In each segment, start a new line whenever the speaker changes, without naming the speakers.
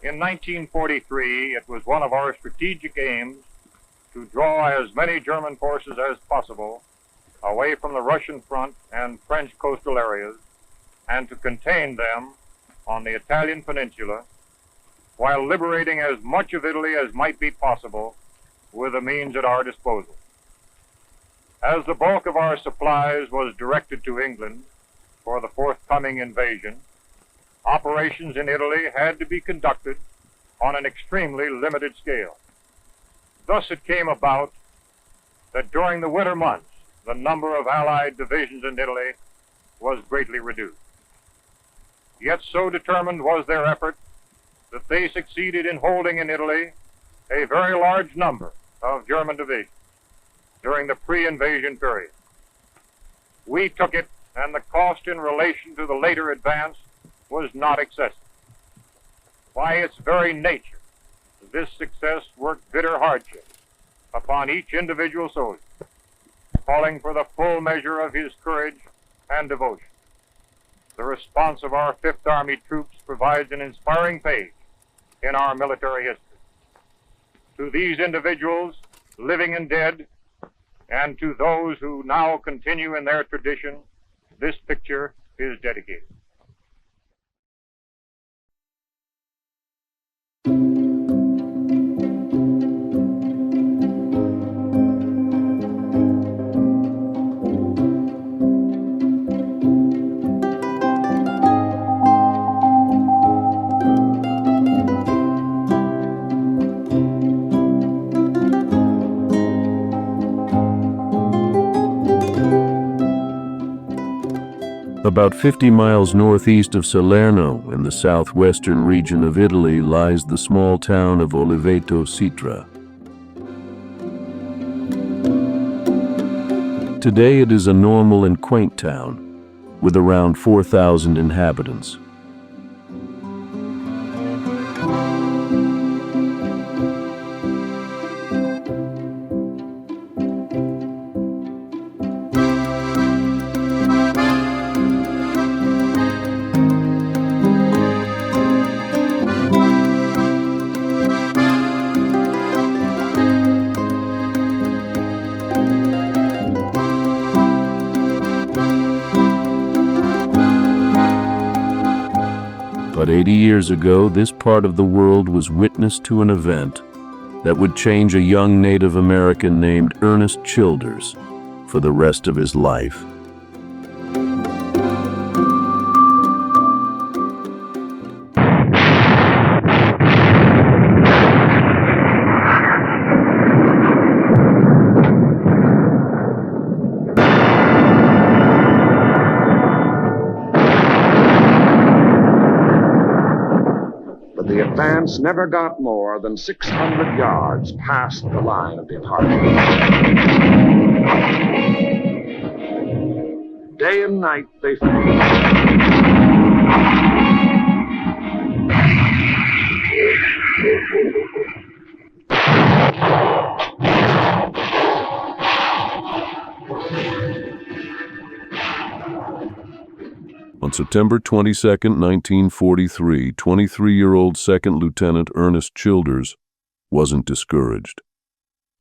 In 1943, it was one of our strategic aims to draw as many German forces as possible away from the Russian front and French coastal areas and to contain them on the Italian peninsula while liberating as much of Italy as might be possible with the means at our disposal. As the bulk of our supplies was directed to England for the forthcoming invasion, operations in Italy had to be conducted on an extremely limited scale. Thus it came about that during the winter months, the number of Allied divisions in Italy was greatly reduced. Yet so determined was their effort that they succeeded in holding in Italy a very large number of German divisions during the pre-invasion period. We took it, and the cost in relation to the later advance was not excessive. By its very nature, this success worked bitter hardship upon each individual soldier, calling for the full measure of his courage and devotion. The response of our Fifth Army troops provides an inspiring page in our military history. To these individuals, living and dead, and to those who now continue in their tradition, this picture is dedicated.
About 50 miles northeast of Salerno, in the southwestern region of Italy, lies the small town of Oliveto Sitra. Today it is a normal and quaint town, with around 4,000 inhabitants. But 80 years ago, this part of the world was witness to an event that would change a young Native American named Ernest Childers for the rest of his life.
The advance never got more than 600 yards past the line of departure. Day and night they
On September 22, 1943, 23-year-old Second Lieutenant Ernest Childers wasn't discouraged.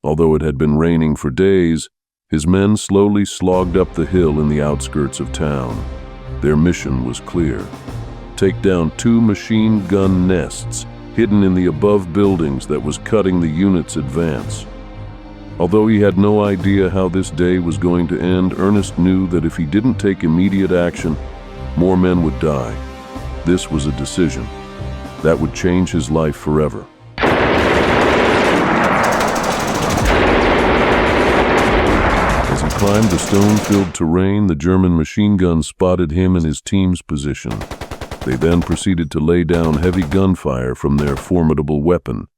Although it had been raining for days, his men slowly slogged up the hill in the outskirts of town. Their mission was clear: take down 2 machine gun nests hidden in the above buildings that was cutting the unit's advance. Although he had no idea how this day was going to end, Ernest knew that if he didn't take immediate action, more men would die. This was a decision that would change his life forever. As he climbed the stone-filled terrain, the German machine guns spotted him and his team's position. They then proceeded to lay down heavy gunfire from their formidable weapon,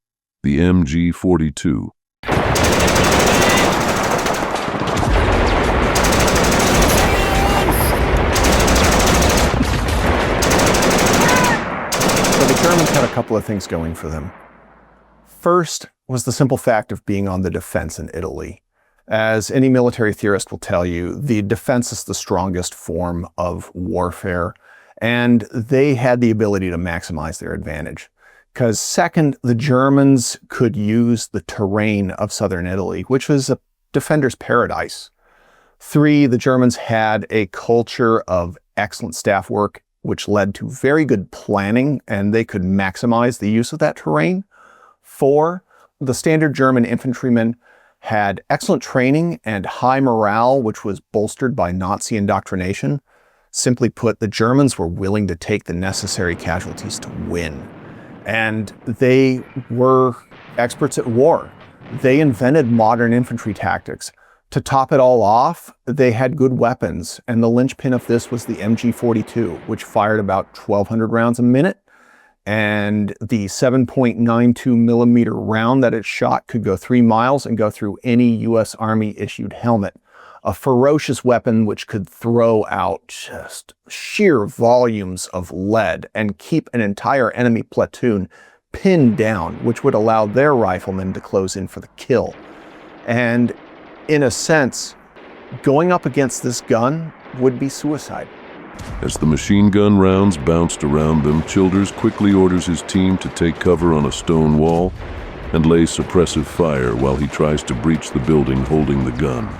the MG-42.
The Germans had a couple of things going for them. First was the simple fact of being on the defense in Italy. As any military theorist will tell you, the defense is the strongest form of warfare, and they had the ability to maximize their advantage. Because second, the Germans could use the terrain of southern Italy, which was a defender's paradise. 3, the Germans had a culture of excellent staff work, which led to very good planning, and they could maximize the use of that terrain. 4, the standard German infantrymen had excellent training and high morale, which was bolstered by Nazi indoctrination. Simply put, the Germans were willing to take the necessary casualties to win. And they were experts at war. They invented modern infantry tactics. To top it all off, they had good weapons, and the linchpin of this was the MG42, which fired about 1,200 rounds a minute, and the 7.92 millimeter round that it shot could go 3 miles and go through any U.S. Army-issued helmet. A ferocious weapon which could throw out just sheer volumes of lead and keep an entire enemy platoon pinned down, which would allow their riflemen to close in for the kill. And in a sense, going up against this gun would be suicide.
As the machine gun rounds bounced around them, Childers quickly orders his team to take cover on a stone wall and lay suppressive fire while he tries to breach the building holding the gun.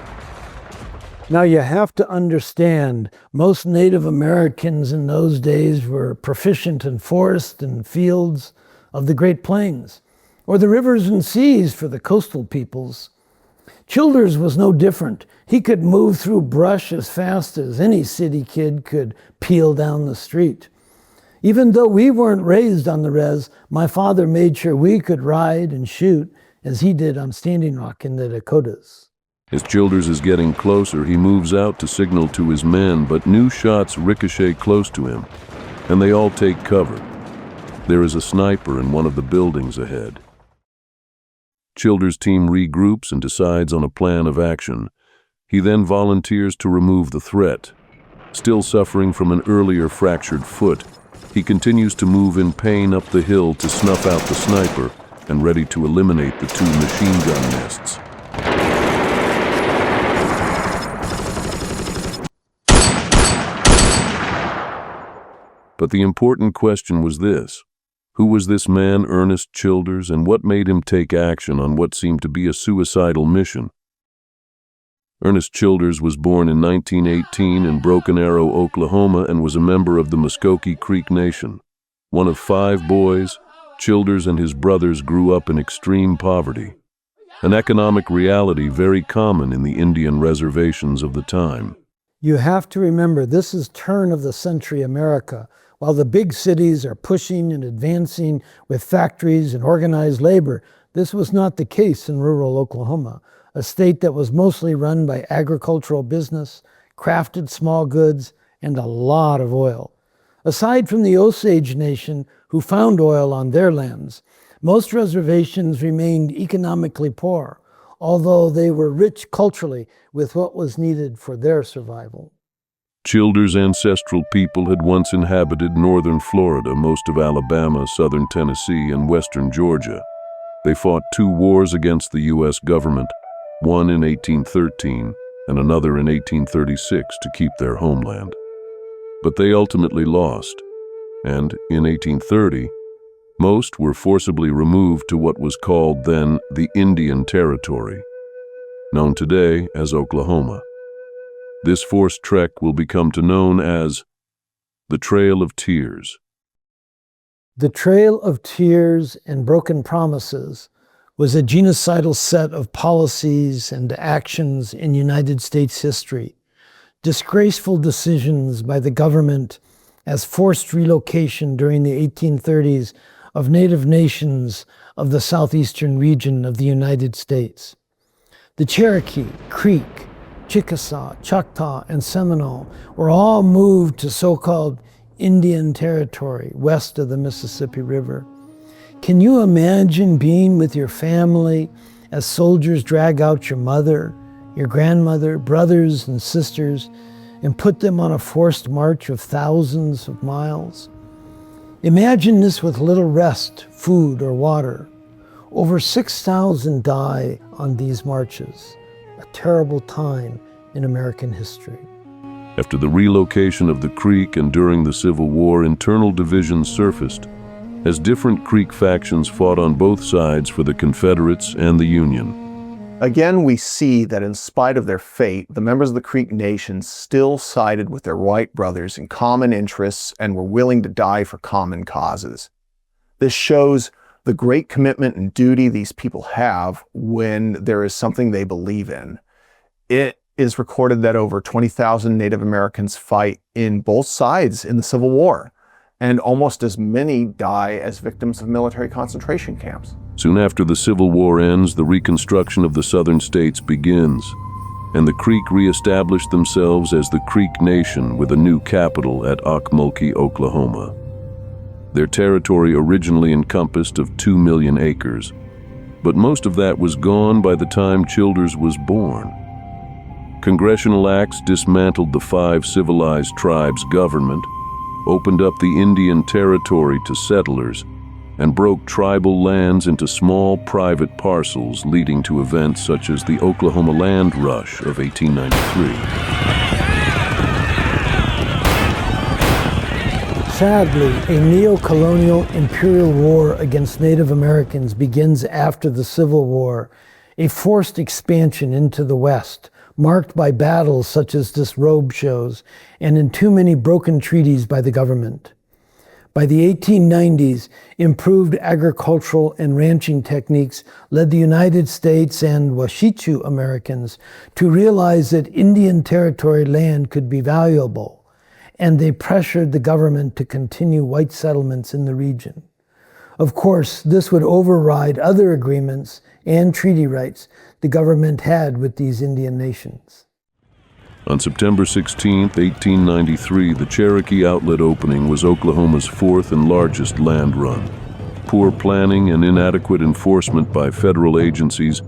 Now you have to understand, most Native Americans in those days were proficient in forests and fields of the Great Plains, or the rivers and seas for the coastal peoples. Childers was no different. He could move through brush as fast as any city kid could peel down the street. Even though we weren't raised on the res, my father made sure we could ride and shoot as he did on Standing Rock in the Dakotas.
As Childers is getting closer, he moves out to signal to his men, but new shots ricochet close to him, and they all take cover. There is a sniper in one of the buildings ahead. Childers' team regroups and decides on a plan of action. He then volunteers to remove the threat. Still suffering from an earlier fractured foot, he continues to move in pain up the hill to snuff out the sniper and ready to eliminate the 2 machine gun nests. But the important question was this: who was this man, Ernest Childers, and what made him take action on what seemed to be a suicidal mission? Ernest Childers was born in 1918 in Broken Arrow, Oklahoma, and was a member of the Muskogee Creek Nation. One of 5 boys, Childers and his brothers grew up in extreme poverty, an economic reality very common in the Indian reservations of the time.
You have to remember, this is turn of the century America. While the big cities are pushing and advancing with factories and organized labor, this was not the case in rural Oklahoma, a state that was mostly run by agricultural business, crafted small goods, and a lot of oil. Aside from the Osage Nation, who found oil on their lands, most reservations remained economically poor, although they were rich culturally with what was needed for their survival.
Childers' ancestral people had once inhabited northern Florida, most of Alabama, southern Tennessee, and western Georgia. They fought 2 wars against the U.S. government, one in 1813 and another in 1836 to keep their homeland. But they ultimately lost, and in 1830, most were forcibly removed to what was called then the Indian Territory, known today as Oklahoma. This forced trek will become known as the Trail of Tears.
The Trail of Tears and Broken Promises was a genocidal set of policies and actions in United States history. Disgraceful decisions by the government as forced relocation during the 1830s of native nations of the southeastern region of the United States. The Cherokee, Creek, Chickasaw, Choctaw, and Seminole were all moved to so-called Indian Territory west of the Mississippi River. Can you imagine being with your family as soldiers drag out your mother, your grandmother, brothers and sisters, and put them on a forced march of thousands of miles? Imagine this with little rest, food, or water. Over 6,000 die on these marches. A terrible time in American history.
After the relocation of the Creek and during the Civil War, internal divisions surfaced, as different Creek factions fought on both sides for the Confederates and the Union.
Again, we see that in spite of their fate, the members of the Creek Nation still sided with their white brothers in common interests and were willing to die for common causes. This shows the great commitment and duty these people have when there is something they believe in. It is recorded that over 20,000 Native Americans fight in both sides in the Civil War, and almost as many die as victims of military concentration camps.
Soon after the Civil War ends, the reconstruction of the southern states begins, and the Creek reestablished themselves as the Creek Nation with a new capital at Okmulgee, Oklahoma. Their territory originally encompassed of 2 million acres, but most of that was gone by the time Childers was born. Congressional acts dismantled the 5 civilized tribes' government, opened up the Indian Territory to settlers, and broke tribal lands into small private parcels, leading to events such as the Oklahoma Land Rush of 1893.
Sadly, a neo-colonial imperial war against Native Americans begins after the Civil War, a forced expansion into the West, marked by battles such as disrobe shows and in too many broken treaties by the government. By the 1890s, improved agricultural and ranching techniques led the United States and Washichu Americans to realize that Indian Territory land could be valuable, and they pressured the government to continue white settlements in the region. Of course, this would override other agreements and treaty rights the government had with these Indian nations.
On September 16, 1893, the Cherokee Outlet opening was Oklahoma's 4th and largest land run. Poor planning and inadequate enforcement by federal agencies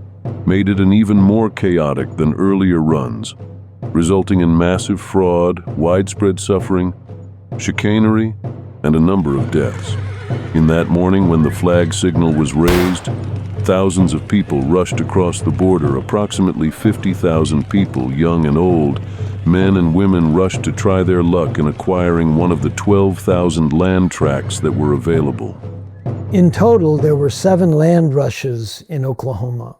made it an even more chaotic than earlier runs, resulting in massive fraud, widespread suffering, chicanery, and a number of deaths. In that morning, when the flag signal was raised, thousands of people rushed across the border. Approximately 50,000 people, young and old, men and women, rushed to try their luck in acquiring one of the 12,000 land tracts that were available.
In total, there were 7 land rushes in Oklahoma.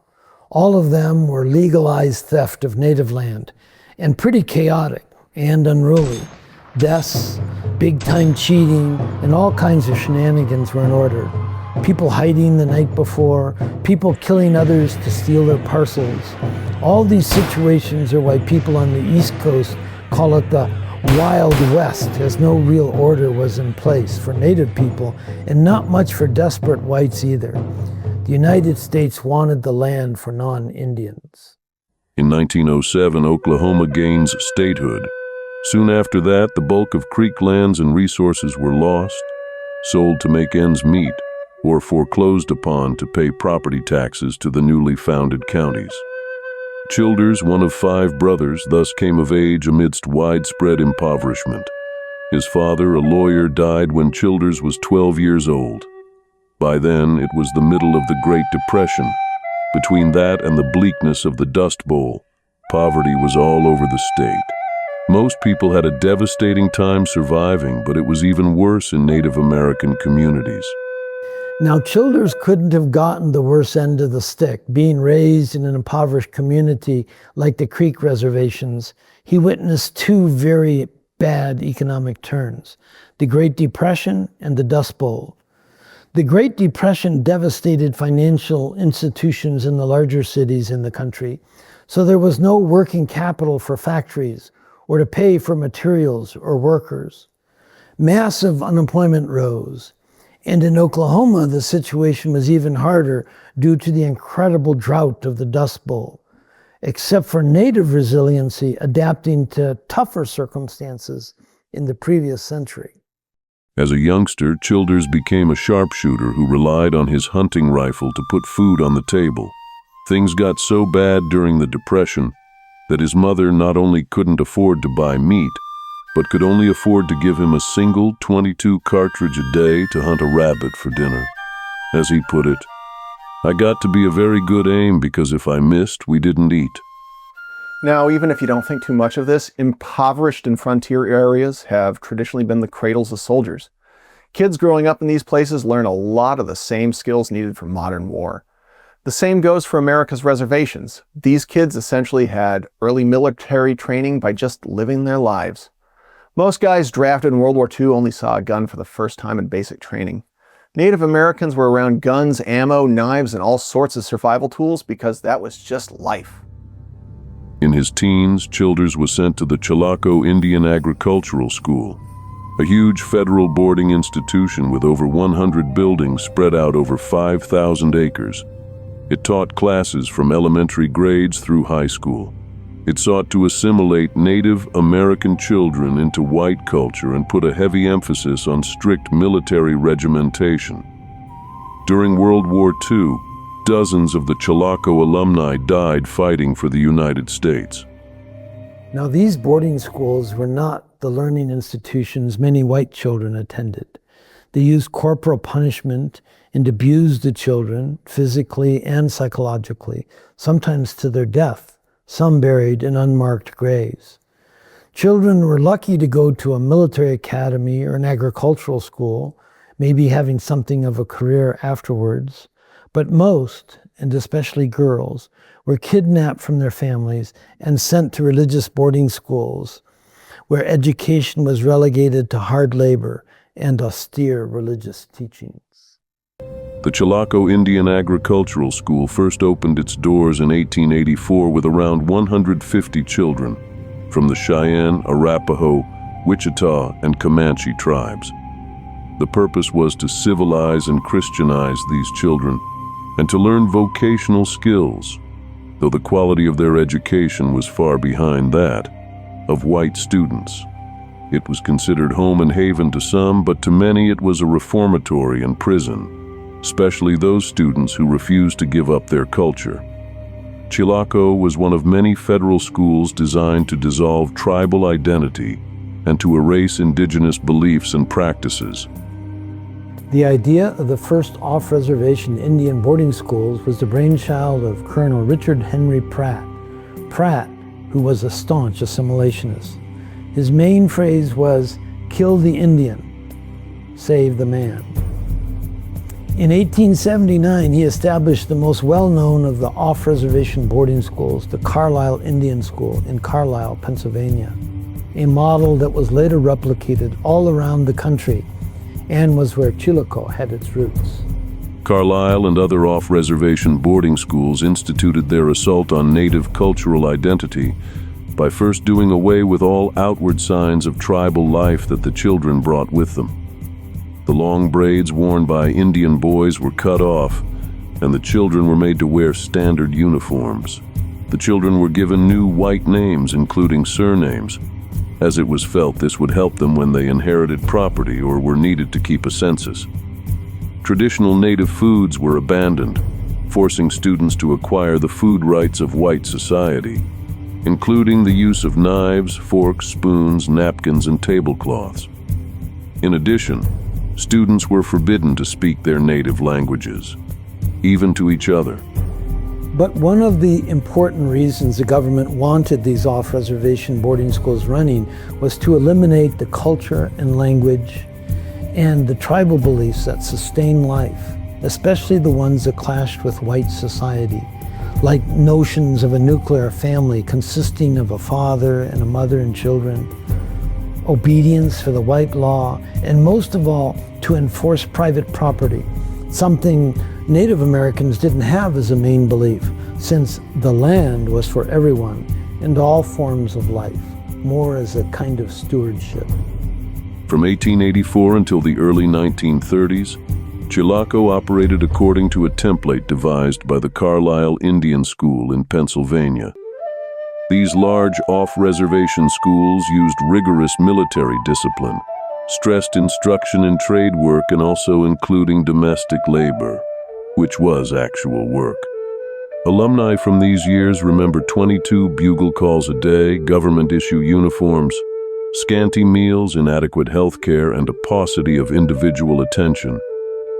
All of them were legalized theft of native land, and pretty chaotic and unruly. Deaths, big-time cheating, and all kinds of shenanigans were in order. People hiding the night before, people killing others to steal their parcels. All these situations are why people on the East Coast call it the Wild West, as no real order was in place for Native people, and not much for desperate whites either. The United States wanted the land for non-Indians.
In 1907, Oklahoma gains statehood. Soon after that, the bulk of Creek lands and resources were lost, sold to make ends meet, or foreclosed upon to pay property taxes to the newly founded counties. Childers, one of 5 brothers, thus came of age amidst widespread impoverishment. His father, a lawyer, died when Childers was 12 years old. By then, it was the middle of the Great Depression. Between that and the bleakness of the Dust Bowl, poverty was all over the state. Most people had a devastating time surviving, but it was even worse in Native American communities.
Now, Childers couldn't have gotten the worst end of the stick. Being raised in an impoverished community like the Creek reservations, he witnessed 2 very bad economic turns: the Great Depression and the Dust Bowl. The Great Depression devastated financial institutions in the larger cities in the country, so there was no working capital for factories or to pay for materials or workers. Massive unemployment rose. And in Oklahoma, the situation was even harder due to the incredible drought of the Dust Bowl, except for native resiliency adapting to tougher circumstances in the previous century.
As a youngster, Childers became a sharpshooter who relied on his hunting rifle to put food on the table. Things got so bad during the Depression that his mother not only couldn't afford to buy meat, but could only afford to give him a single .22 cartridge a day to hunt a rabbit for dinner. As he put it, "I got to be a very good aim because if I missed, we didn't eat."
Now, even if you don't think too much of this, impoverished and frontier areas have traditionally been the cradles of soldiers. Kids growing up in these places learn a lot of the same skills needed for modern war. The same goes for America's reservations. These kids essentially had early military training by just living their lives. Most guys drafted in World War II only saw a gun for the first time in basic training. Native Americans were around guns, ammo, knives, and all sorts of survival tools because that was just life.
In his teens, Childers was sent to the Chilocco Indian Agricultural School, a huge federal boarding institution with over 100 buildings spread out over 5,000 acres. It taught classes from elementary grades through high school. It sought to assimilate Native American children into white culture and put a heavy emphasis on strict military regimentation. During World War II, dozens of the Chilocco alumni died fighting for the United States.
Now, these boarding schools were not the learning institutions many white children attended. They used corporal punishment and abused the children physically and psychologically, sometimes to their death, some buried in unmarked graves. Children were lucky to go to a military academy or an agricultural school, maybe having something of a career afterwards. But most, and especially girls, were kidnapped from their families and sent to religious boarding schools, where education was relegated to hard labor and austere religious teachings.
The Chilocco Indian Agricultural School first opened its doors in 1884 with around 150 children from the Cheyenne, Arapaho, Wichita, and Comanche tribes. The purpose was to civilize and Christianize these children and to learn vocational skills, though the quality of their education was far behind that of white students. It was considered home and haven to some, but to many it was a reformatory and prison, especially those students who refused to give up their culture. Chilocco was one of many federal schools designed to dissolve tribal identity and to erase indigenous beliefs and practices.
The idea of the first off-reservation Indian boarding schools was the brainchild of Colonel Richard Henry Pratt. Pratt, who was a staunch assimilationist. His main phrase was, "Kill the Indian, save the man." In 1879, he established the most well-known of the off-reservation boarding schools, the Carlisle Indian School in Carlisle, Pennsylvania, a model that was later replicated all around the country and was where Chilocco had its roots.
Carlisle and other off-reservation boarding schools instituted their assault on Native cultural identity by first doing away with all outward signs of tribal life that the children brought with them. The long braids worn by Indian boys were cut off, and the children were made to wear standard uniforms. The children were given new white names, including surnames, as it was felt this would help them when they inherited property or were needed to keep a census. Traditional native foods were abandoned, forcing students to acquire the food rights of white society, including the use of knives, forks, spoons, napkins, and tablecloths. In addition, students were forbidden to speak their native languages, even to each other.
But one of the important reasons the government wanted these off-reservation boarding schools running was to eliminate the culture and language and the tribal beliefs that sustain life, especially the ones that clashed with white society, like notions of a nuclear family consisting of a father and a mother and children, obedience for the white law, and most of all, to enforce private property, something Native Americans didn't have as a main belief, since the land was for everyone and all forms of life, more as a kind of stewardship.
From 1884 until the early 1930s, Chilocco operated according to a template devised by the Carlisle Indian School in Pennsylvania. These large off-reservation schools used rigorous military discipline, stressed instruction in trade work and also including domestic labor, which was actual work. Alumni from these years remember 22 bugle calls a day, government-issue uniforms, scanty meals, inadequate health care, and a paucity of individual attention.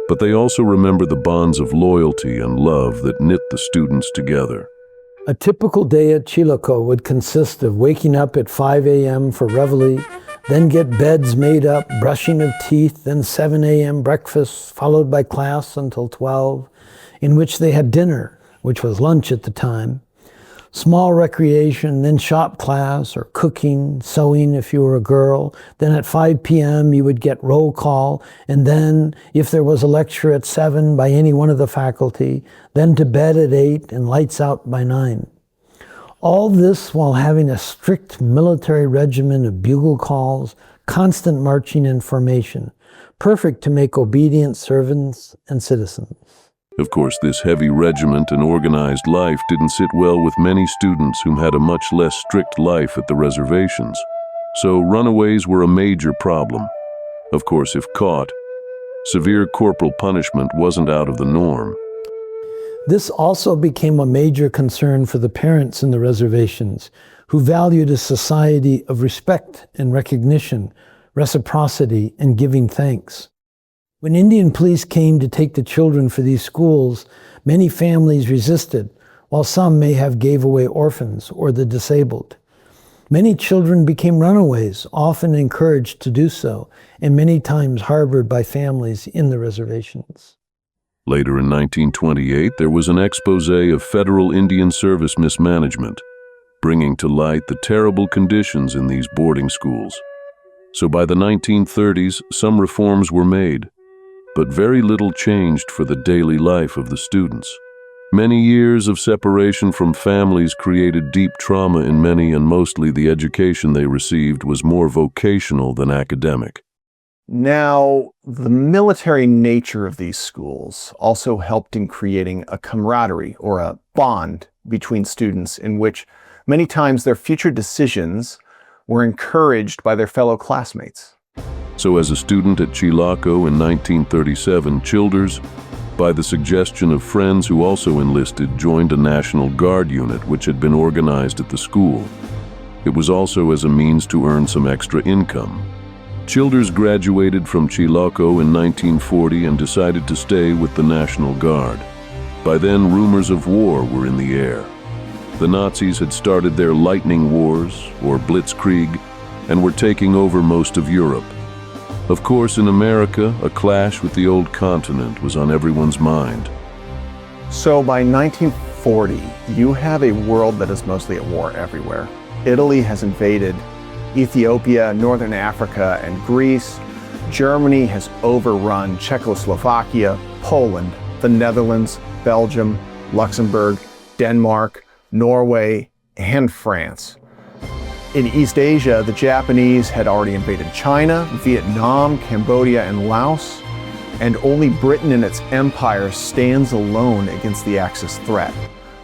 But they also remember the bonds of loyalty and love that knit the students together.
A typical day at Chilocco would consist of waking up at 5 a.m. for reveille, then get beds made up, brushing of teeth, then 7 a.m. breakfast, followed by class until 12, in which they had dinner, which was lunch at the time, small recreation, then shop class or cooking, sewing if you were a girl. Then at 5 p.m. you would get roll call, and then if there was a lecture at 7 by any one of the faculty, then to bed at 8 and lights out by 9. All this while having a strict military regimen of bugle calls, constant marching and formation, perfect to make obedient servants and citizens.
Of course, this heavy regiment and organized life didn't sit well with many students whom had a much less strict life at the reservations. So runaways were a major problem. Of course, if caught, severe corporal punishment wasn't out of the norm.
This also became a major concern for the parents in the reservations, who valued a society of respect and recognition, reciprocity, and giving thanks. When Indian police came to take the children for these schools, many families resisted, while some may have gave away orphans or the disabled. Many children became runaways, often encouraged to do so, and many times harbored by families in the reservations.
Later in 1928, there was an expose of federal Indian service mismanagement, bringing to light the terrible conditions in these boarding schools. So by the 1930s, some reforms were made, but very little changed for the daily life of the students. Many years of separation from families created deep trauma in many, and mostly the education they received was more vocational than academic.
Now, the military nature of these schools also helped in creating a camaraderie or a bond between students in which many times their future decisions were encouraged by their fellow classmates.
So as a student at Chilocco in 1937, Childers, by the suggestion of friends who also enlisted, joined a National Guard unit which had been organized at the school. It was also as a means to earn some extra income. Childers graduated from Chilocco in 1940 and decided to stay with the National Guard. By then, rumors of war were in the air. The Nazis had started their lightning wars, or blitzkrieg, and were taking over most of Europe. Of course, in America, a clash with the old continent was on everyone's mind.
So by 1940, you have a world that is mostly at war everywhere. Italy has invaded Ethiopia, Northern Africa, and Greece. Germany has overrun Czechoslovakia, Poland, the Netherlands, Belgium, Luxembourg, Denmark, Norway, and France. In East Asia, the Japanese had already invaded China, Vietnam, Cambodia, and Laos, and only Britain and its empire stands alone against the Axis threat.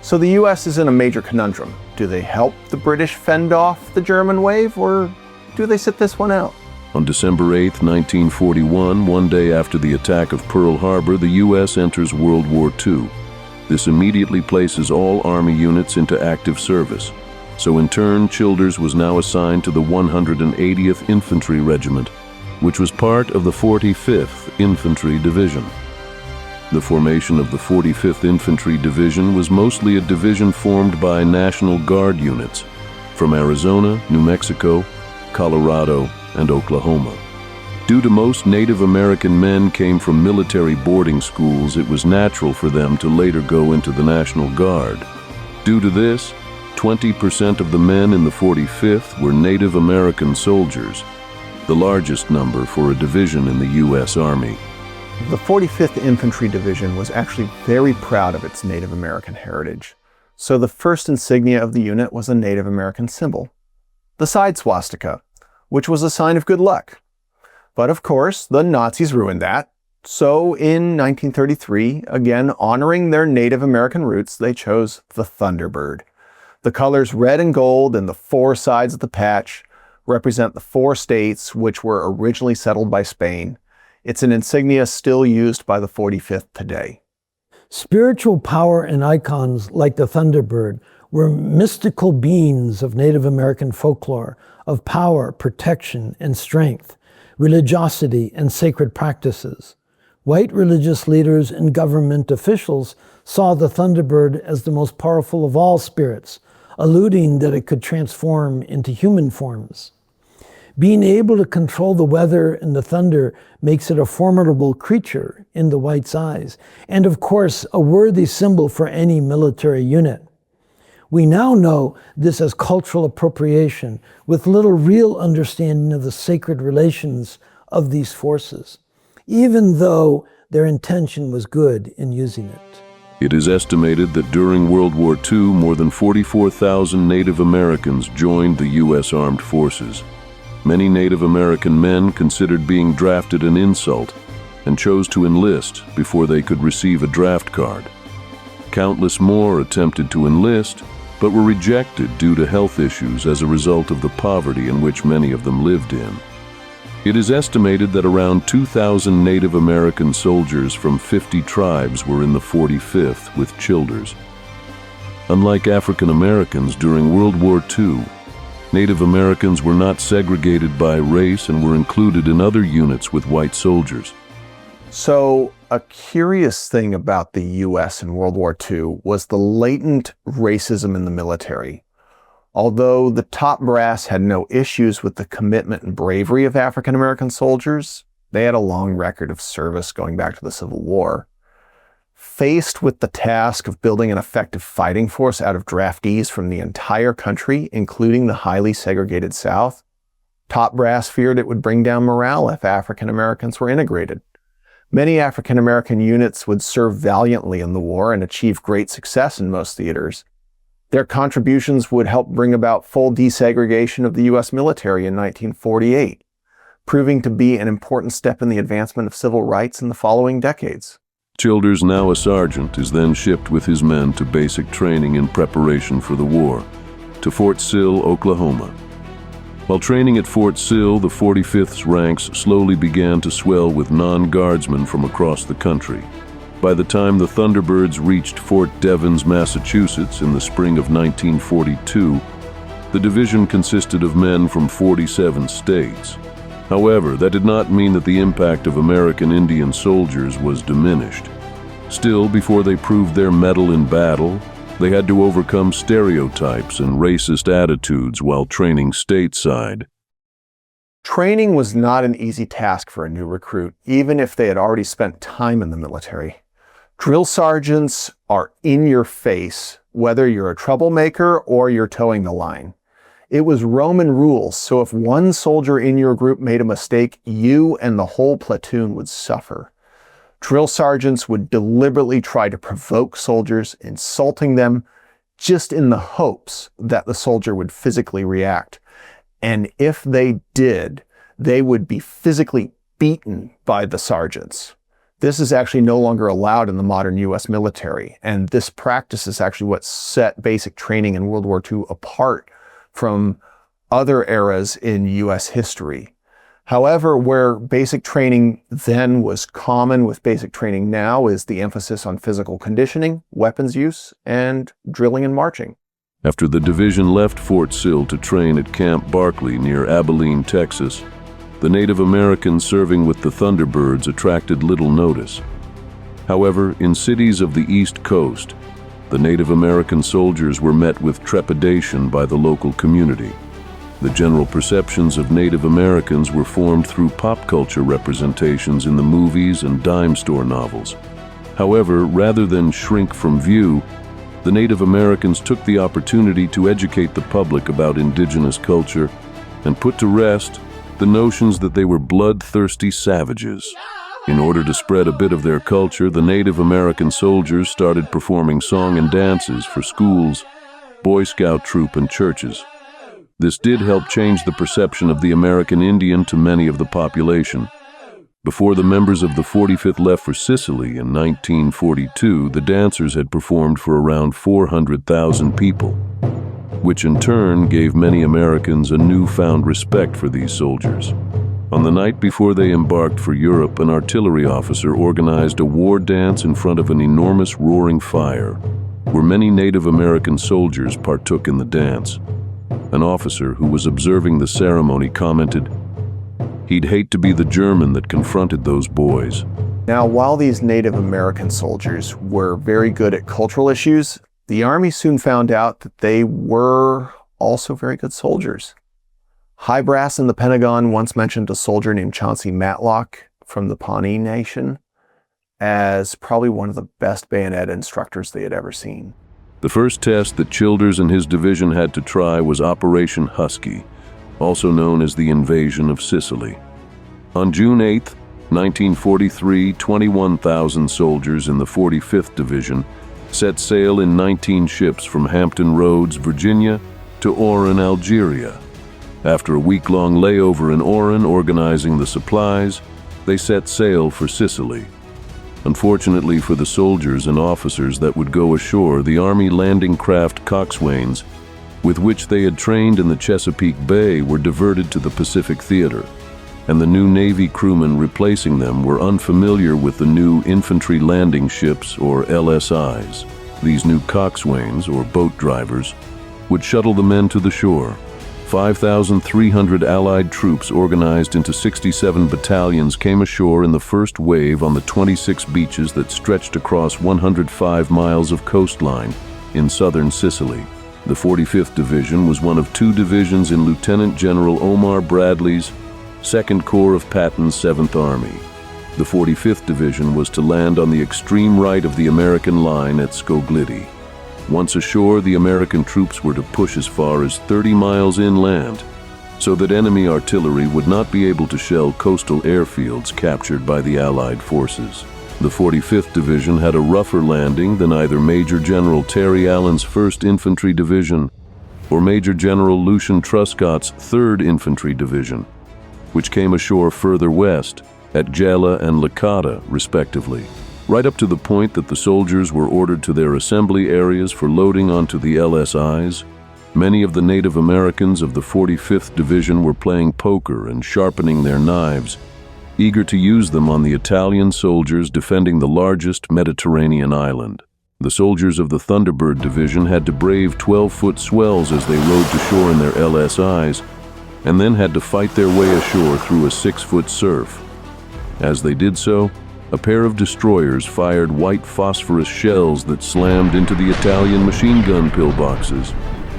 So the US is in a major conundrum. Do they help the British fend off the German wave, or do they sit this one out?
On December 8, 1941, one day after the attack of Pearl Harbor, the US enters World War II. This immediately places all Army units into active service. So in turn, Childers was now assigned to the 180th Infantry Regiment, which was part of the 45th Infantry Division. The formation of the 45th Infantry Division was mostly a division formed by National Guard units from Arizona, New Mexico, Colorado, and Oklahoma. Due to most Native American men came from military boarding schools, it was natural for them to later go into the National Guard. Due to this, 20% of the men in the 45th were Native American soldiers, the largest number for a division in the U.S. Army.
The 45th Infantry Division was actually very proud of its Native American heritage. So the first insignia of the unit was a Native American symbol, the side swastika, which was a sign of good luck. But of course, the Nazis ruined that. So in 1933, again honoring their Native American roots, they chose the Thunderbird. The colors red and gold and the four sides of the patch represent the 4 states which were originally settled by Spain. It's an insignia still used by the 45th today.
Spiritual power and icons like the Thunderbird were mystical beings of Native American folklore, of power, protection, and strength, religiosity, and sacred practices. White religious leaders and government officials saw the Thunderbird as the most powerful of all spirits, alluding that it could transform into human forms. Being able to control the weather and the thunder makes it a formidable creature in the white's eyes, and of course, a worthy symbol for any military unit. We now know this as cultural appropriation, with little real understanding of the sacred relations of these forces, even though their intention was good in using it.
It is estimated that during World War II, more than 44,000 Native Americans joined the U.S. Armed Forces. Many Native American men considered being drafted an insult and chose to enlist before they could receive a draft card. Countless more attempted to enlist, but were rejected due to health issues as a result of the poverty in which many of them lived in. It is estimated that around 2,000 Native American soldiers from 50 tribes were in the 45th with Childers. Unlike African Americans during World War II, Native Americans were not segregated by race and were included in other units with white soldiers.
So, a curious thing about the U.S. in World War II was the latent racism in the military. Although the top brass had no issues with the commitment and bravery of African American soldiers, they had a long record of service going back to the Civil War. Faced with the task of building an effective fighting force out of draftees from the entire country, including the highly segregated South, top brass feared it would bring down morale if African Americans were integrated. Many African American units would serve valiantly in the war and achieve great success in most theaters. Their contributions would help bring about full desegregation of the U.S. military in 1948, proving to be an important step in the advancement of civil rights in the following decades.
Childers, now a sergeant, is then shipped with his men to basic training in preparation for the war, to Fort Sill, Oklahoma. While training at Fort Sill, the 45th's ranks slowly began to swell with non-guardsmen from across the country. By the time the Thunderbirds reached Fort Devens, Massachusetts in the spring of 1942, the division consisted of men from 47 states. However, that did not mean that the impact of American Indian soldiers was diminished. Still, before they proved their mettle in battle, they had to overcome stereotypes and racist attitudes while training stateside.
Training was not an easy task for a new recruit, even if they had already spent time in the military. Drill sergeants are in your face, whether you're a troublemaker or you're towing the line. It was Roman rules, so if one soldier in your group made a mistake, you and the whole platoon would suffer. Drill sergeants would deliberately try to provoke soldiers, insulting them, just in the hopes that the soldier would physically react. And if they did, they would be physically beaten by the sergeants. This is actually no longer allowed in the modern U.S. military, and this practice is actually what set basic training in World War II apart from other eras in U.S. history. However, where basic training then was common with basic training now is the emphasis on physical conditioning, weapons use, and drilling and marching.
After the division left Fort Sill to train at Camp Barkley near Abilene, Texas, the Native Americans serving with the Thunderbirds attracted little notice. However, in cities of the East Coast, the Native American soldiers were met with trepidation by the local community. The general perceptions of Native Americans were formed through pop culture representations in the movies and dime store novels. However, rather than shrink from view, the Native Americans took the opportunity to educate the public about indigenous culture and put to rest the notions that they were bloodthirsty savages. In order to spread a bit of their culture, the Native American soldiers started performing song and dances for schools, Boy Scout troop, and churches. This did help change the perception of the American Indian to many of the population. Before the members of the 45th left for Sicily in 1942, the dancers had performed for around 400,000 people, which in turn gave many Americans a newfound respect for these soldiers. On the night before they embarked for Europe, an artillery officer organized a war dance in front of an enormous roaring fire, where many Native American soldiers partook in the dance. An officer who was observing the ceremony commented, "He'd hate to be the German that confronted those boys."
Now, while these Native American soldiers were very good at cultural issues, the Army soon found out that they were also very good soldiers. High brass in the Pentagon once mentioned a soldier named Chauncey Matlock from the Pawnee Nation as probably one of the best bayonet instructors they had ever seen.
The first test that Childers and his division had to try was Operation Husky, also known as the Invasion of Sicily. On June 8, 1943, 21,000 soldiers in the 45th Division set sail in 19 ships from Hampton Roads, Virginia, to Oran, Algeria. After a week-long layover in Oran organizing the supplies, they set sail for Sicily. Unfortunately for the soldiers and officers that would go ashore, the Army landing craft coxswains, with which they had trained in the Chesapeake Bay, were diverted to the Pacific Theater, and the new Navy crewmen replacing them were unfamiliar with the new infantry landing ships, or LSIs. These new coxswains, or boat drivers, would shuttle the men to the shore. 5,300 Allied troops organized into 67 battalions came ashore in the first wave on the 26 beaches that stretched across 105 miles of coastline in southern Sicily. The 45th Division was one of 2 divisions in Lieutenant General Omar Bradley's 2nd Corps of Patton's 7th Army. The 45th Division was to land on the extreme right of the American line at Skogliti. Once ashore, the American troops were to push as far as 30 miles inland, so that enemy artillery would not be able to shell coastal airfields captured by the Allied forces. The 45th Division had a rougher landing than either Major General Terry Allen's 1st Infantry Division or Major General Lucian Truscott's 3rd Infantry Division, which came ashore further west at Gela and Licata, respectively, right up to the point that the soldiers were ordered to their assembly areas for loading onto the LSIs. Many of the Native Americans of the 45th Division were playing poker and sharpening their knives, eager to use them on the Italian soldiers defending the largest Mediterranean island. The soldiers of the Thunderbird Division had to brave 12-foot swells as they rowed to shore in their LSIs, and then had to fight their way ashore through a 6-foot surf. As they did so, a pair of destroyers fired white phosphorus shells that slammed into the Italian machine gun pillboxes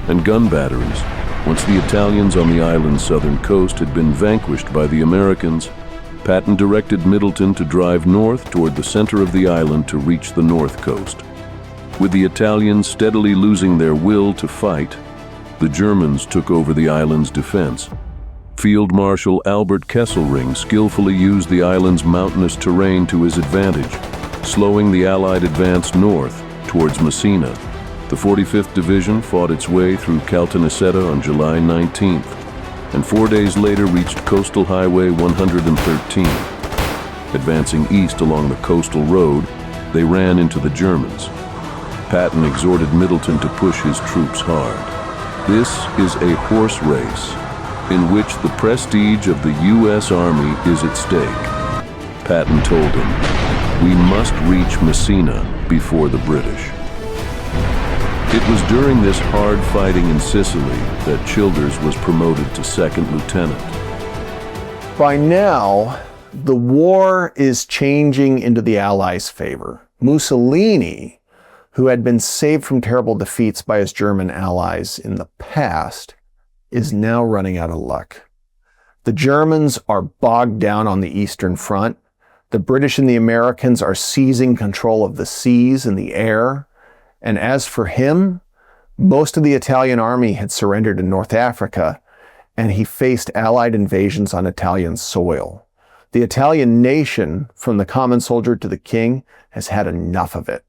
and gun batteries. Once the Italians on the island's southern coast had been vanquished by the Americans, Patton directed Middleton to drive north toward the center of the island to reach the north coast. With the Italians steadily losing their will to fight, the Germans took over the island's defense. Field Marshal Albert Kesselring skillfully used the island's mountainous terrain to his advantage, slowing the Allied advance north towards Messina. The 45th Division fought its way through Caltanissetta on July 19th, and 4 days later reached Coastal Highway 113. Advancing east along the coastal road, they ran into the Germans. Patton exhorted Middleton to push his troops hard. This is a horse race in which the prestige of the U.S. Army is at stake. Patton told him, "We must reach Messina before the British." It was during this hard fighting in Sicily that Childers was promoted to 2nd lieutenant.
By now, the war is changing into the Allies' favor. Mussolini, who had been saved from terrible defeats by his German allies in the past, is now running out of luck. The Germans are bogged down on the Eastern Front. The British and the Americans are seizing control of the seas and the air. And as for him, most of the Italian army had surrendered in North Africa, and he faced Allied invasions on Italian soil. The Italian nation, from the common soldier to the king, has had enough of it.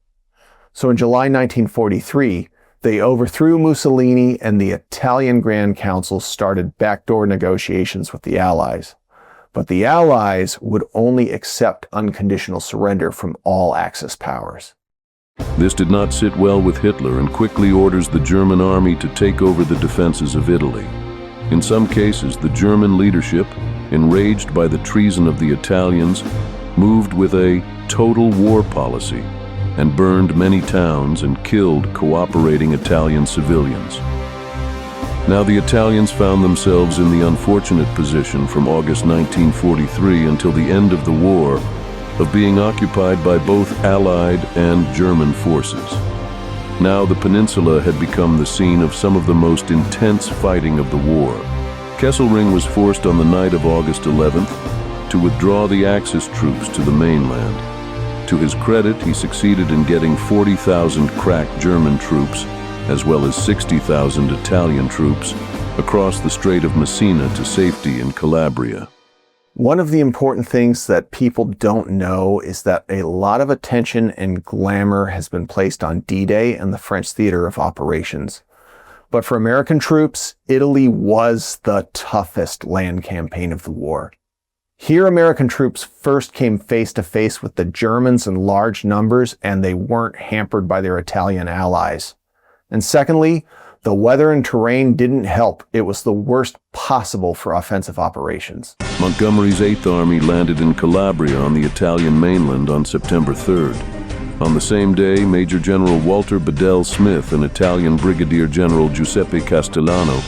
So in July 1943, they overthrew Mussolini, and the Italian Grand Council started backdoor negotiations with the Allies. But the Allies would only accept unconditional surrender from all Axis powers.
This did not sit well with Hitler, and quickly orders the German army to take over the defenses of Italy. In some cases, the German leadership, enraged by the treason of the Italians, moved with a total war policy and burned many towns and killed cooperating Italian civilians. Now the Italians found themselves in the unfortunate position from August 1943 until the end of the war of being occupied by both Allied and German forces. Now the peninsula had become the scene of some of the most intense fighting of the war. Kesselring was forced on the night of August 11th to withdraw the Axis troops to the mainland. To his credit, he succeeded in getting 40,000 crack German troops, as well as 60,000 Italian troops, across the Strait of Messina to safety in Calabria.
One of the important things that people don't know is that a lot of attention and glamour has been placed on D-Day and the French theater of operations. But for American troops, Italy was the toughest land campaign of the war. Here, American troops first came face to face with the Germans in large numbers, and they weren't hampered by their Italian allies. And secondly, the weather and terrain didn't help. It was the worst possible for offensive operations.
Montgomery's 8th Army landed in Calabria on the Italian mainland on September 3rd. On the same day, Major General Walter Bedell Smith and Italian Brigadier General Giuseppe Castellano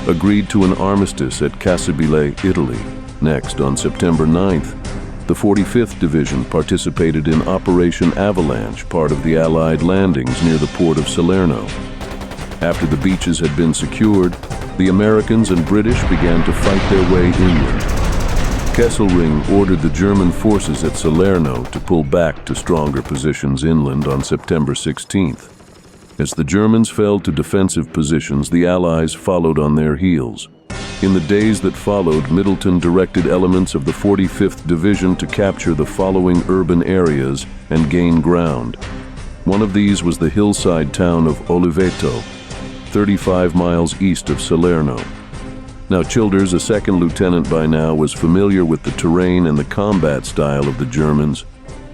agreed to an armistice at Cassibile, Italy. Next, on September 9th, the 45th Division participated in Operation Avalanche, part of the Allied landings near the port of Salerno. After the beaches had been secured, the Americans and British began to fight their way inland. Kesselring ordered the German forces at Salerno to pull back to stronger positions inland on September 16th. As the Germans fell to defensive positions, the Allies followed on their heels. In the days that followed, Middleton directed elements of the 45th Division to capture the following urban areas and gain ground. One of these was the hillside town of Oliveto, 35 miles east of Salerno. Now Childers, a second lieutenant by now, was familiar with the terrain and the combat style of the Germans,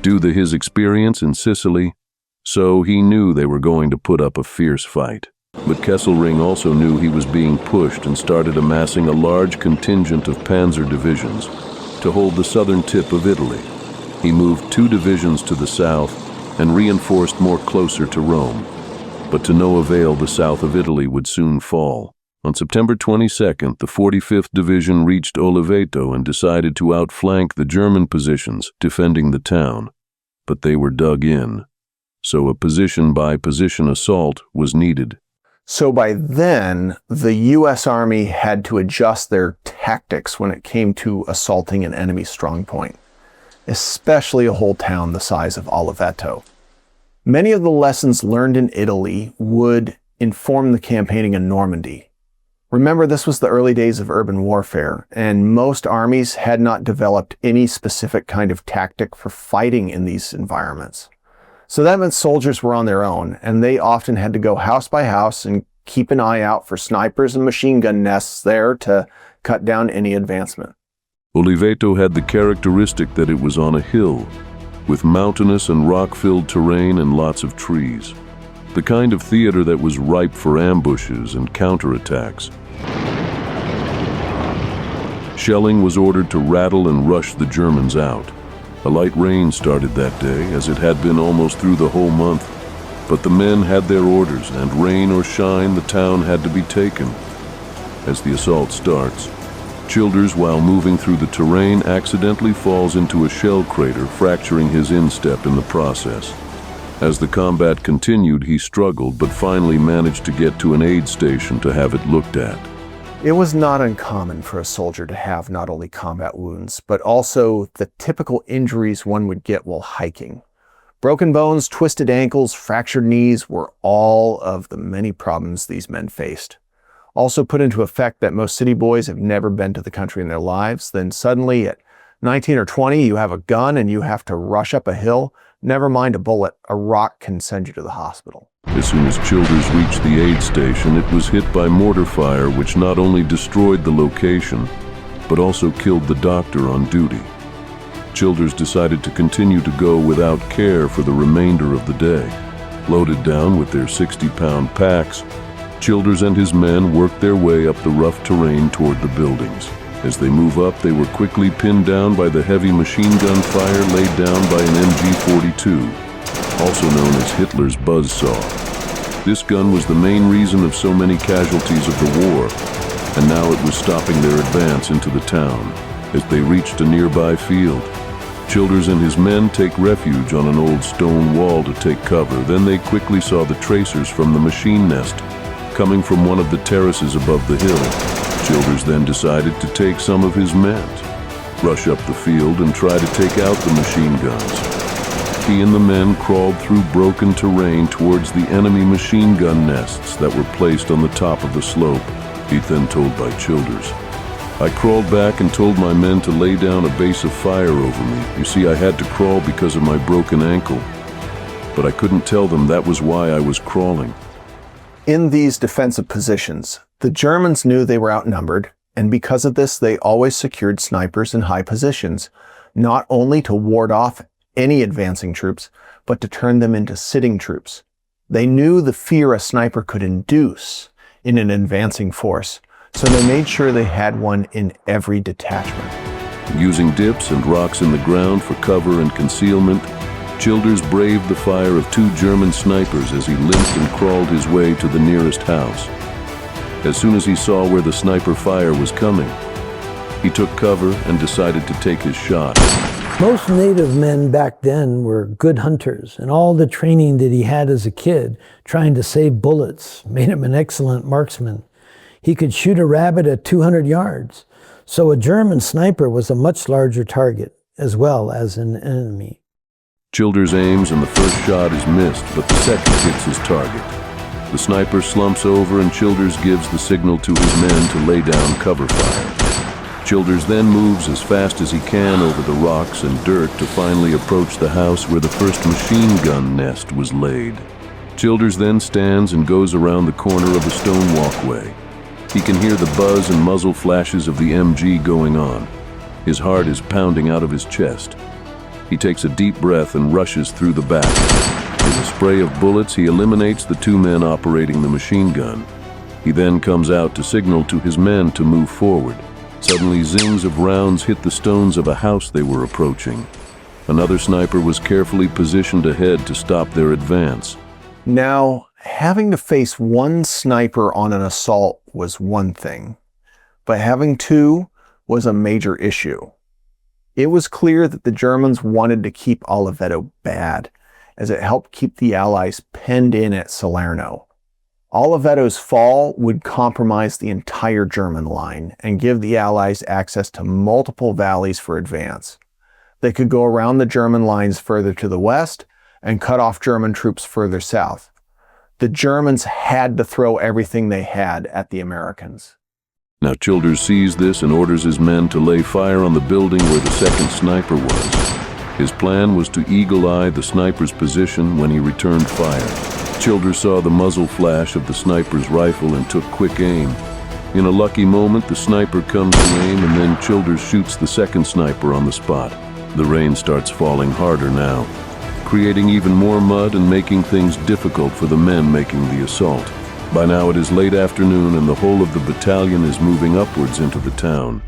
due to his experience in Sicily, so he knew they were going to put up a fierce fight. But Kesselring also knew he was being pushed and started amassing a large contingent of panzer divisions to hold the southern tip of Italy. He moved 2 divisions to the south and reinforced more closer to Rome. But to no avail, the south of Italy would soon fall. On September 22nd, the 45th Division reached Oliveto and decided to outflank the German positions defending the town. But they were dug in, so a position-by-position assault was needed.
So by then, the U.S. Army had to adjust their tactics when it came to assaulting an enemy strongpoint, especially a whole town the size of Oliveto. Many of the lessons learned in Italy would inform the campaigning in Normandy. Remember, this was the early days of urban warfare, and most armies had not developed any specific kind of tactic for fighting in these environments. So that meant soldiers were on their own, and they often had to go house by house and keep an eye out for snipers and machine gun nests there to cut down any advancement.
Oliveto had the characteristic that it was on a hill, with mountainous and rock-filled terrain and lots of trees. The kind of theater that was ripe for ambushes and counterattacks. Shelling was ordered to rattle and rush the Germans out. A light rain started that day, as it had been almost through the whole month. But the men had their orders, and rain or shine, the town had to be taken. As the assault starts, Childers, while moving through the terrain, accidentally falls into a shell crater, fracturing his instep in the process. As the combat continued, he struggled, but finally managed to get to an aid station to have it looked at.
It was not uncommon for a soldier to have not only combat wounds, but also the typical injuries one would get while hiking. Broken bones, twisted ankles, fractured knees were all of the many problems these men faced. Also put into effect that most city boys have never been to the country in their lives. Then suddenly at 19 or 20, you have a gun and you have to rush up a hill. Never mind a bullet, a rock can send you to the hospital.
As soon as Childers reached the aid station, it was hit by mortar fire, which not only destroyed the location, but also killed the doctor on duty. Childers decided to continue to go without care for the remainder of the day. Loaded down with their 60-pound packs, Childers and his men worked their way up the rough terrain toward the buildings. As they move up, they were quickly pinned down by the heavy machine gun fire laid down by an MG-42, also known as Hitler's buzzsaw. This gun was the main reason of so many casualties of the war, and now it was stopping their advance into the town. As they reached a nearby field, Childers and his men take refuge on an old stone wall to take cover. Then they quickly saw the tracers from the machine nest coming from one of the terraces above the hill. Childers then decided to take some of his men, rush up the field and try to take out the machine guns. He and the men crawled through broken terrain towards the enemy machine gun nests that were placed on the top of the slope, Heath then told by Childers. I crawled back and told my men to lay down a base of fire over me. You see, I had to crawl because of my broken ankle. But I couldn't tell them that was why I was crawling.
In these defensive positions, the Germans knew they were outnumbered, and because of this, they always secured snipers in high positions, not only to ward off any advancing troops, but to turn them into sitting troops. They knew the fear a sniper could induce in an advancing force, so they made sure they had one in every detachment.
Using dips and rocks in the ground for cover and concealment, Childers braved the fire of 2 German snipers as he limped and crawled his way to the nearest house. As soon as he saw where the sniper fire was coming, he took cover and decided to take his shot.
Most native men back then were good hunters, and all the training that he had as a kid trying to save bullets made him an excellent marksman. He could shoot a rabbit at 200 yards, so a German sniper was a much larger target, as well as an enemy.
Childers aims and the first shot is missed, but the second hits his target. The sniper slumps over and Childers gives the signal to his men to lay down cover fire. Childers then moves as fast as he can over the rocks and dirt to finally approach the house where the first machine gun nest was laid. Childers then stands and goes around the corner of a stone walkway. He can hear the buzz and muzzle flashes of the MG going on. His heart is pounding out of his chest. He takes a deep breath and rushes through the back. With a spray of bullets, he eliminates the 2 men operating the machine gun. He then comes out to signal to his men to move forward. Suddenly, zings of rounds hit the stones of a house they were approaching. Another sniper was carefully positioned ahead to stop their advance.
Now, having to face one sniper on an assault was one thing, but having 2 was a major issue. It was clear that the Germans wanted to keep Oliveto bad, as it helped keep the Allies penned in at Salerno. Oliveto's fall would compromise the entire German line and give the Allies access to multiple valleys for advance. They could go around the German lines further to the west and cut off German troops further south. The Germans had to throw everything they had at the Americans.
Now Childers sees this and orders his men to lay fire on the building where the second sniper was. His plan was to eagle-eye the sniper's position when he returned fire. Childers saw the muzzle flash of the sniper's rifle and took quick aim. In a lucky moment, the sniper comes to aim and then Childers shoots the second sniper on the spot. The rain starts falling harder now, creating even more mud and making things difficult for the men making the assault. By now it is late afternoon and the whole of the battalion is moving upwards into the town.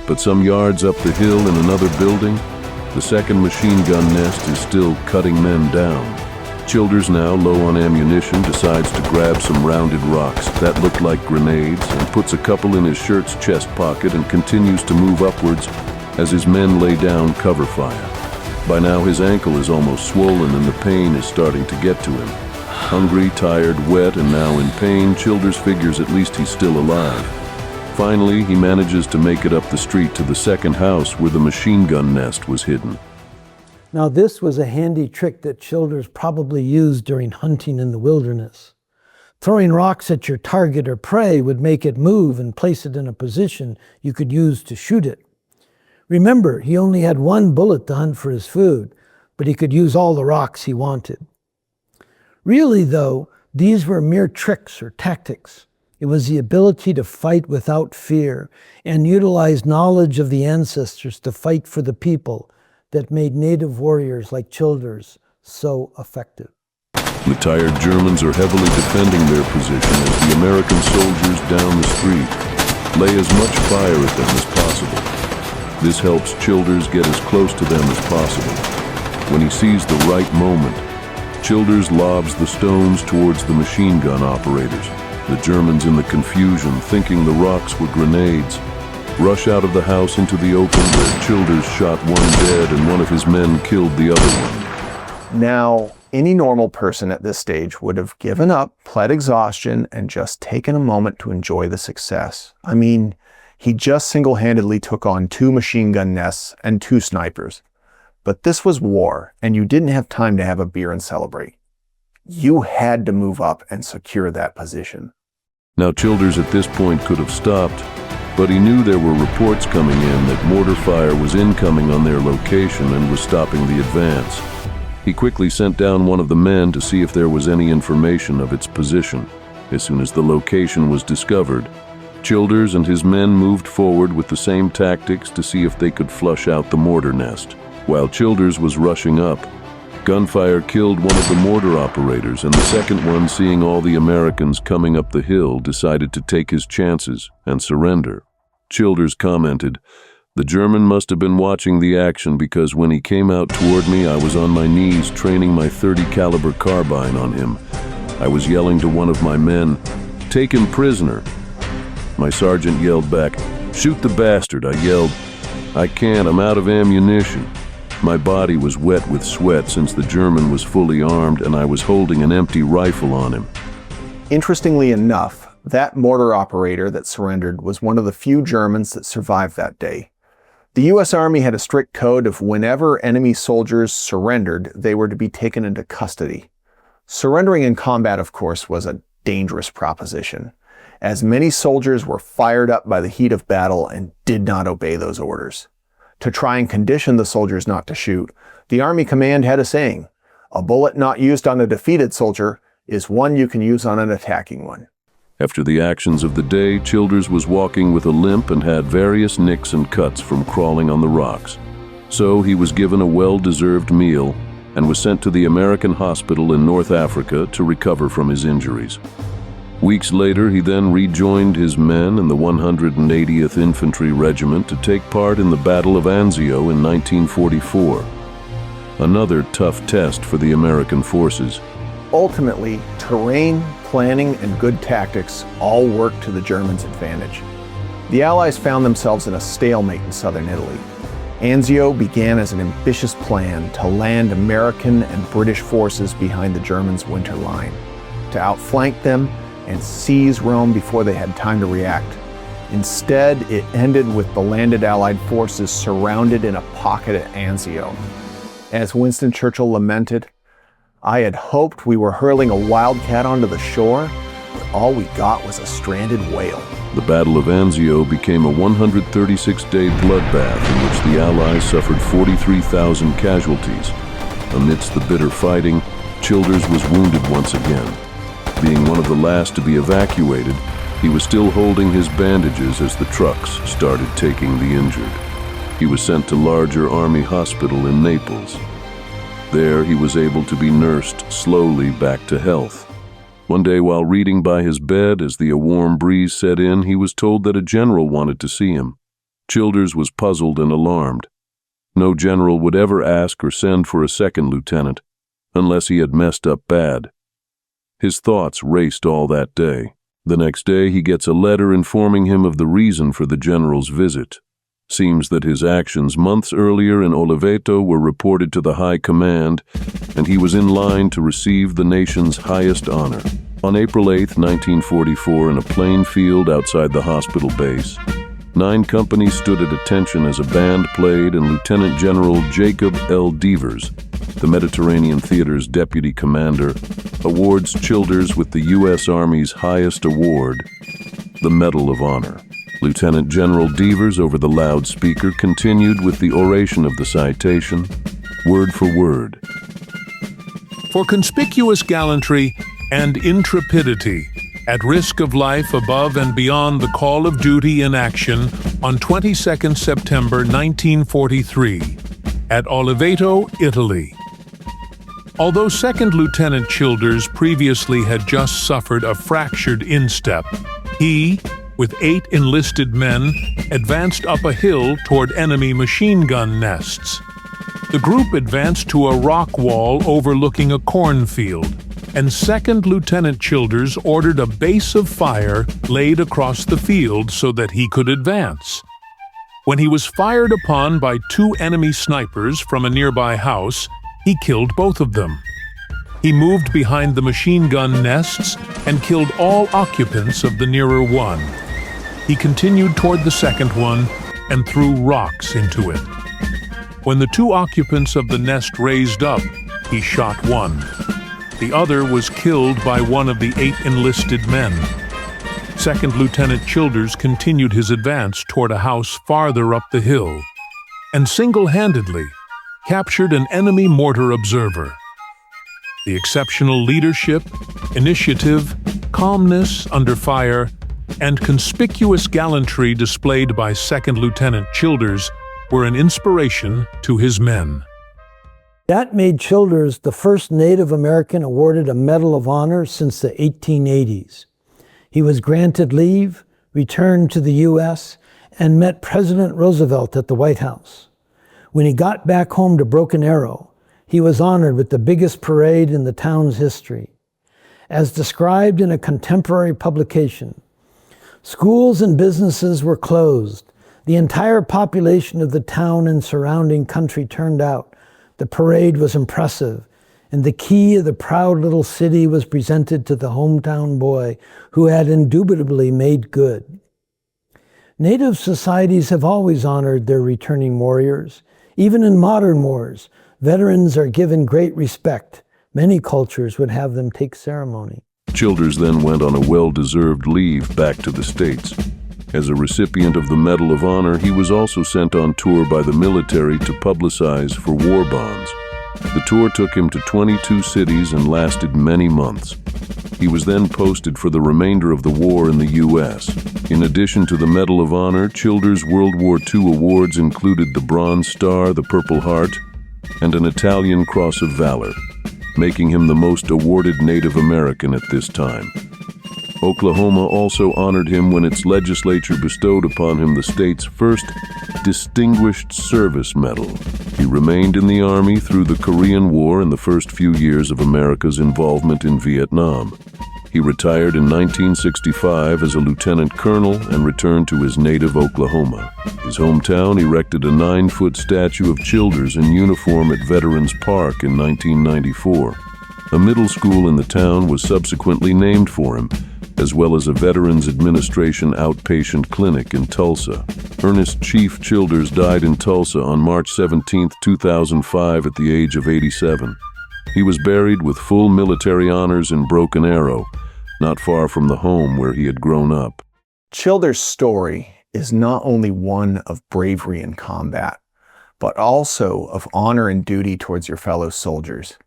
But some yards up the hill in another building, the second machine gun nest is still cutting men down. Childers, now low on ammunition, decides to grab some rounded rocks that look like grenades and puts a couple in his shirt's chest pocket and continues to move upwards as his men lay down cover fire. By now his ankle is almost swollen and the pain is starting to get to him. Hungry, tired, wet, and now in pain, Childers figures at least he's still alive. Finally, he manages to make it up the street to the second house where the machine gun nest was hidden.
Now this was a handy trick that Childers probably used during hunting in the wilderness. Throwing rocks at your target or prey would make it move and place it in a position you could use to shoot it. Remember, he only had 1 bullet to hunt for his food, but he could use all the rocks he wanted. Really, though, these were mere tricks or tactics. It was the ability to fight without fear and utilize knowledge of the ancestors to fight for the people that made native warriors like Childers so effective.
The tired Germans are heavily defending their position as the American soldiers down the street lay as much fire at them as possible. This helps Childers get as close to them as possible. When he sees the right moment, Childers lobs the stones towards the machine gun operators. The Germans, in the confusion, thinking the rocks were grenades, rush out of the house into the open where Childers shot 1 dead and one of his men killed the other one.
Now, Any normal person at this stage would have given up, pled exhaustion, and just taken a moment to enjoy the success. I mean, he just single-handedly took on 2 machine gun nests and 2 snipers. But this was war, and you didn't have time to have a beer and celebrate. You had to move up and secure that position.
Now Childers at this point could have stopped, but he knew there were reports coming in that mortar fire was incoming on their location and was stopping the advance. He quickly sent down one of the men to see if there was any information of its position. As soon as the location was discovered, Childers and his men moved forward with the same tactics to see if they could flush out the mortar nest. While Childers was rushing up, gunfire killed one of the mortar operators, and the second one, seeing all the Americans coming up the hill, decided to take his chances and surrender. Childers commented, "The German must have been watching the action, because when he came out toward me, I was on my knees training my .30 caliber carbine on him. I was yelling to one of my men, 'Take him prisoner.' My sergeant yelled back, 'Shoot the bastard.' I yelled, 'I can't, I'm out of ammunition.' My body was wet with sweat since the German was fully armed and I was holding an empty rifle on him."
Interestingly enough, that mortar operator that surrendered was one of the few Germans that survived that day. The U.S. Army had a strict code of whenever enemy soldiers surrendered, they were to be taken into custody. Surrendering in combat, of course, was a dangerous proposition, as many soldiers were fired up by the heat of battle and did not obey those orders. To try and condition the soldiers not to shoot, the Army command had a saying, "A bullet not used on a defeated soldier is one you can use on an attacking one."
After the actions of the day, Childers was walking with a limp and had various nicks and cuts from crawling on the rocks. So he was given a well-deserved meal and was sent to the American hospital in North Africa to recover from his injuries. Weeks later, he then rejoined his men in the 180th Infantry Regiment to take part in the Battle of Anzio in 1944. Another tough test for the American forces.
Ultimately, terrain, planning, and good tactics all worked to the Germans' advantage. The Allies found themselves in a stalemate in southern Italy. Anzio began as an ambitious plan to land American and British forces behind the Germans' winter line, to outflank them and seize Rome before they had time to react. Instead, it ended with the landed Allied forces surrounded in a pocket at Anzio. As Winston Churchill lamented, "I had hoped we were hurling a wildcat onto the shore, but all we got was a stranded whale."
The Battle of Anzio became a 136-day bloodbath in which the Allies suffered 43,000 casualties. Amidst the bitter fighting, Childers was wounded once again. Being one of the last to be evacuated, he was still holding his bandages as the trucks started taking the injured. He was sent to larger Army hospital in Naples. There he was able to be nursed slowly back to health. One day while reading by his bed as the warm breeze set in, he was told that a general wanted to see him. Childers was puzzled and alarmed. No general would ever ask or send for a second lieutenant unless he had messed up bad. His thoughts raced all that day. The next day he gets a letter informing him of the reason for the general's visit. Seems that his actions months earlier in Oliveto were reported to the high command, and he was in line to receive the nation's highest honor. On April 8, 1944, in a plain field outside the hospital base, 9 companies stood at attention as a band played, and Lieutenant General Jacob L. Devers, the Mediterranean Theater's deputy commander, awards Childers with the U.S. Army's highest award, the Medal of Honor. Lieutenant General Devers, over the loudspeaker, continued with the oration of the citation, word for word.
For conspicuous gallantry and intrepidity, at risk of life above and beyond the call of duty in action on 22nd September 1943, at Oliveto, Italy. Although Second Lieutenant Childers previously had just suffered a fractured instep, he, with 8 enlisted men, advanced up a hill toward enemy machine gun nests. The group advanced to a rock wall overlooking a cornfield, and Second Lieutenant Childers ordered a base of fire laid across the field so that he could advance. When he was fired upon by 2 enemy snipers from a nearby house, he killed both of them. He moved behind the machine gun nests and killed all occupants of the nearer one. He continued toward the second one and threw rocks into it. When the two occupants of the nest raised up, he shot one. The other was killed by one of the 8 enlisted men. Second Lieutenant Childers continued his advance toward a house farther up the hill and single-handedly captured an enemy mortar observer. The exceptional leadership, initiative, calmness under fire, and conspicuous gallantry displayed by Second Lieutenant Childers were an inspiration to his men.
That made Childers the first Native American awarded a Medal of Honor since the 1880s. He was granted leave, returned to the U.S., and met President Roosevelt at the White House. When he got back home to Broken Arrow, he was honored with the biggest parade in the town's history. As described in a contemporary publication, schools and businesses were closed. The entire population of the town and surrounding country turned out. The parade was impressive, and the key of the proud little city was presented to the hometown boy who had indubitably made good. Native societies have always honored their returning warriors. Even in modern wars, veterans are given great respect. Many cultures would have them take ceremony.
Childers then went on a well-deserved leave back to the States. As a recipient of the Medal of Honor, he was also sent on tour by the military to publicize for war bonds. The tour took him to 22 cities and lasted many months. He was then posted for the remainder of the war in the U.S. In addition to the Medal of Honor, Childers' World War II awards included the Bronze Star, the Purple Heart, and an Italian Cross of Valor, making him the most awarded Native American at this time. Oklahoma also honored him when its legislature bestowed upon him the state's first Distinguished Service Medal. He remained in the Army through the Korean War and the first few years of America's involvement in Vietnam. He retired in 1965 as a lieutenant colonel and returned to his native Oklahoma. His hometown erected a 9-foot statue of Childers in uniform at Veterans Park in 1994. A middle school in the town was subsequently named for him, as well as a Veterans Administration outpatient clinic in Tulsa. Ernest Chief Childers died in Tulsa on March 17, 2005 at the age of 87. He was buried with full military honors in Broken Arrow, not far from the home where he had grown up.
Childers' story is not only one of bravery in combat, but also of honor and duty towards your fellow soldiers.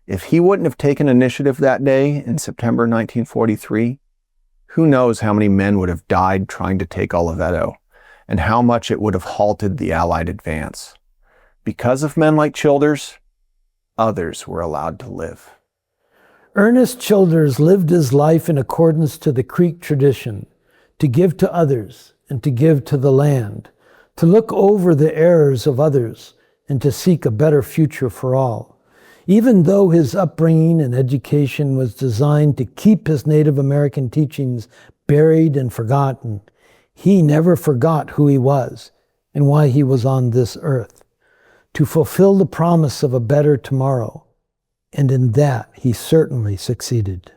If he wouldn't have taken initiative that day in September 1943, who knows how many men would have died trying to take Oliveto, and how much it would have halted the Allied advance. Because of men like Childers, others were allowed to live.
Ernest Childers lived his life in accordance to the Creek tradition, to give to others and to give to the land, to look over the errors of others and to seek a better future for all. Even though his upbringing and education was designed to keep his Native American teachings buried and forgotten, he never forgot who he was and why he was on this earth, to fulfill the promise of a better tomorrow. And in that, he certainly succeeded.